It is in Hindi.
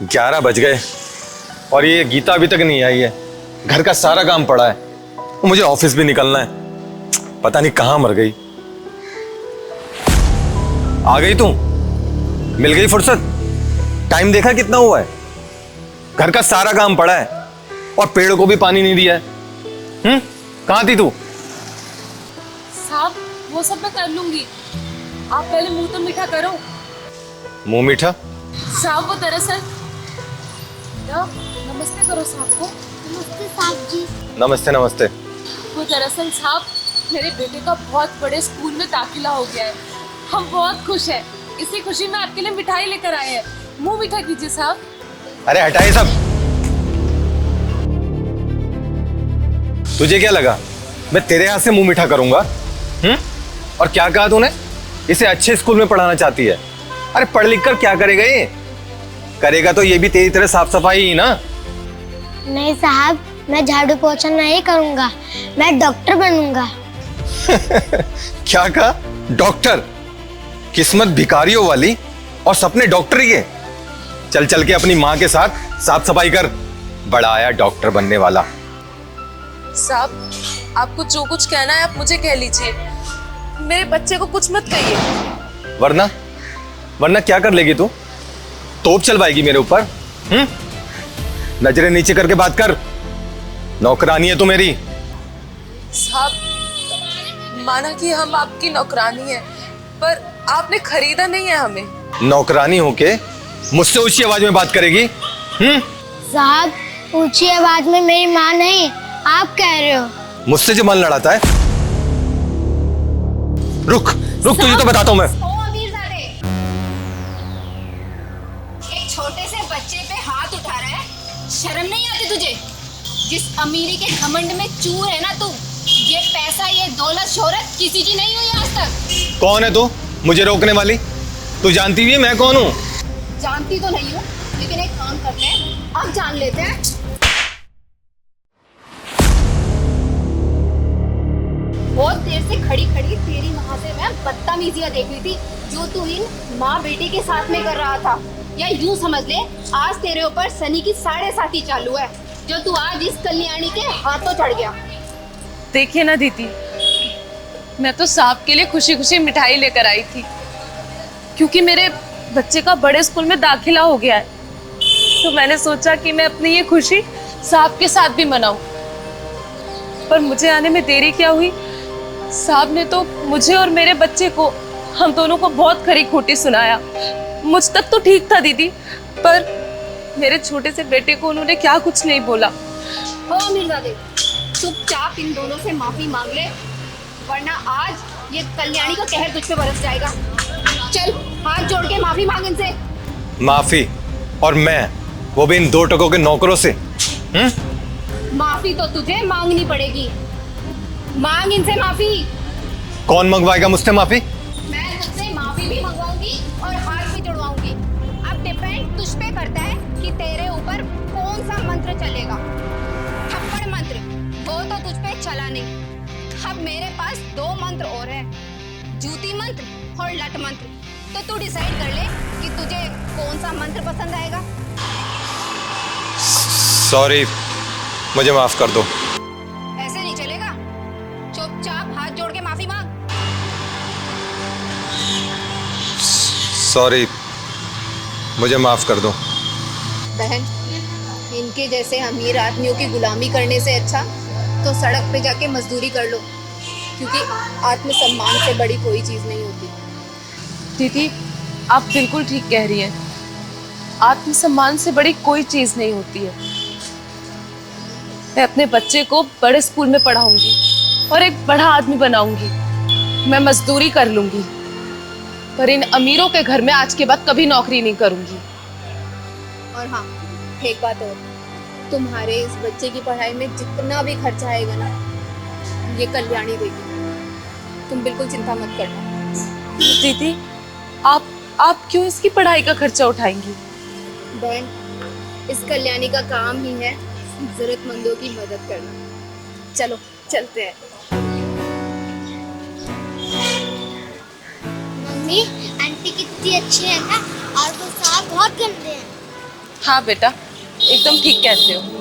11 बज गए और ये गीता अभी तक नहीं आई है। घर का सारा काम पड़ा है, मुझे ऑफिस भी निकलना है। पता नहीं कहां मर गई। आ गई तू? मिल गई फुर्सत? टाइम देखा कितना हुआ है? घर का सारा काम पड़ा है और पेड़ को भी पानी नहीं दिया है। कहां थी तू? साहब वो सब मैं कर लूंगी, आप पहले मुंह तो मीठा करो। मुंह मीठा? साहब वो दरअसल नमस्ते करो साहब को। नमस्ते साहब जी। नमस्ते नमस्ते। वो दरअसल साहब मेरे बेटे का बहुत बड़े स्कूल में दाखिला हो गया है, हम बहुत खुश हैं। इसी खुशी में आपके लिए मिठाई लेकर आए हैं, मुंह मीठा कीजिए साहब। अरे हटाइए सब। तुझे क्या लगा मैं तेरे हाथ से मुंह मीठा करूंगा? और क्या कहा तूने? इसे अच्छे स्कूल में पढ़ाना चाहती है। अरे पढ़ लिख कर क्या करेगा ये? करेगा तो ये भी तेरी तरह साफ सफाई ही ना। नहीं साहब, मैं झाड़ू पोछा नहीं करूंगा, मैं डॉक्टर बनूंगा। क्या कहा? डॉक्टर? किस्मत भिखारियों वाली और सपने डॉक्टर के। चल चल के अपनी माँ के साथ साफ सफाई कर। बड़ा आया डॉक्टर बनने वाला। साहब आपको जो कुछ कहना है आप मुझे कह लीजिए, मेरे बच्चे को कुछ मत कहिए। वरना वरना क्या कर लेगी तू? तोप चलवाएगी मेरे ऊपर? नजरें नीचे करके बात कर। नौकरानी है तू मेरी। साहब माना कि हम आपकी नौकरानी है, पर आपने खरीदा नहीं है हमें। नौकरानी होके मुझसे ऊंची आवाज में बात करेगी? साहब ऊंची आवाज में मेरी माँ नहीं, आप कह रहे हो। मुझसे जो मन लड़ाता है। रुक रुक, तुझे तो बताता हूं मैं। एक छोटे से बच्चे पे हाथ उठा रहा है, शर्म नहीं आती तुझे? जिस अमीरी के घमंड में चूर है ना तू, ये पैसा, ये दौलत, शोहरत किसी की नहीं हुई आज तक। कौन है तू मुझे रोकने वाली? तू जानती भी है मैं कौन हूँ? जानती तो नहीं हूँ, लेकिन एक काम करते हैं, अब जान लेते हैं। बहुत देर से खड़ी खड़ी तेरी वहां से मैं बदतमीजियां देख रही थी जो तू इन माँ बेटी के साथ में कर रहा था। या यूं समझ ले, आज तेरे ऊपर सनी की 7.5 चालू है, जो तू आज इस कल्याणी के हाथों चढ़ गया। देखिए ना दीदी, मैं तो साहब के लिए खुशी खुशी मिठाई लेकर आई थी, क्योंकि मेरे बच्चे का बड़े स्कूल में दाखिला हो गया है। तो मैंने सोचा कि मैं अपनी ये खुशी साहब के साथ भी मनाऊं। पर मुझे आने में देरी क्या हुई, साहब ने तो मुझे और मेरे बच्चे को, हम दोनों को बहुत खरी खोटी सुनाया। मुझ तक तो ठीक था दीदी, पर मेरे छोटे से बेटे को उन्होंने क्या कुछ नहीं बोला। ओ मिर्जादे, चुपचाप इन दोनों से माफी मांग ले, वरना आज ये कल्याणी का कहर तुझ पे बरस जाएगा। चल हाथ जोड़ के माफी मांग इनसे। माफी? और मैं, वो भी इन 2 टकों के नौकरों से? माफी तो तुझे मांगनी पड़ेगी, मांग इनसे माफी। कौन मंगवाएगा मुझसे माफी? मैं तुझसे माफी भी मंगवाऊंगी और हाथ भी जुड़वाऊंगी। अब डिपेंड तुझ पे करता है कि तेरे ऊपर कौन सा मंत्र चलेगा। थप्पड़ मंत्र वो तो तुझ पे चला नहीं। अब मेरे पास 2 मंत्र और है, जूती मंत्र और लट मंत्र। तो तू डिसाइड कर ले कि तुझे कौन सा मंत्र पसंद आएगा। सॉरी, मुझे माफ कर दो। ऐसे नहीं चलेगा, चुपचाप हाथ जोड़ के माफी मांग। सॉरी, मुझे माफ कर दो। बहन, इनके जैसे अमीर आदमियों की गुलामी करने से अच्छा तो सड़क पे जाके मजदूरी कर लो, क्योंकि आत्मसम्मान से बड़ी कोई चीज नहीं होती। दीदी आप बिल्कुल ठीक कह रही हैं, आत्मसम्मान से बड़ी कोई चीज नहीं होती है। मैं अपने बच्चे को बड़े स्कूल में पढ़ाऊंगी और एक बड़ा आदमी बनाऊंगी। मैं मजदूरी कर लूंगी, पर इन अमीरों के घर में आज के बाद कभी नौकरी नहीं करूंगी। और हाँ, एक बात और, तुम्हारे इस बच्चे की पढ़ाई में जितना भी खर्चा आएगा ना, ये कल्याणी देगी। तुम बिल्कुल चिंता मत करना। दीदी आप क्यों इसकी पढ़ाई का खर्चा उठाएंगी? बहन, इस कल्याणी का काम ही है जरूरतमंदों की मदद करना। चलो चलते हैं। मम्मी, आंटी कितनी अच्छी है ना, और वो साहब बहुत गंदे हैं। हाँ बेटा, एकदम ठीक कहते हो।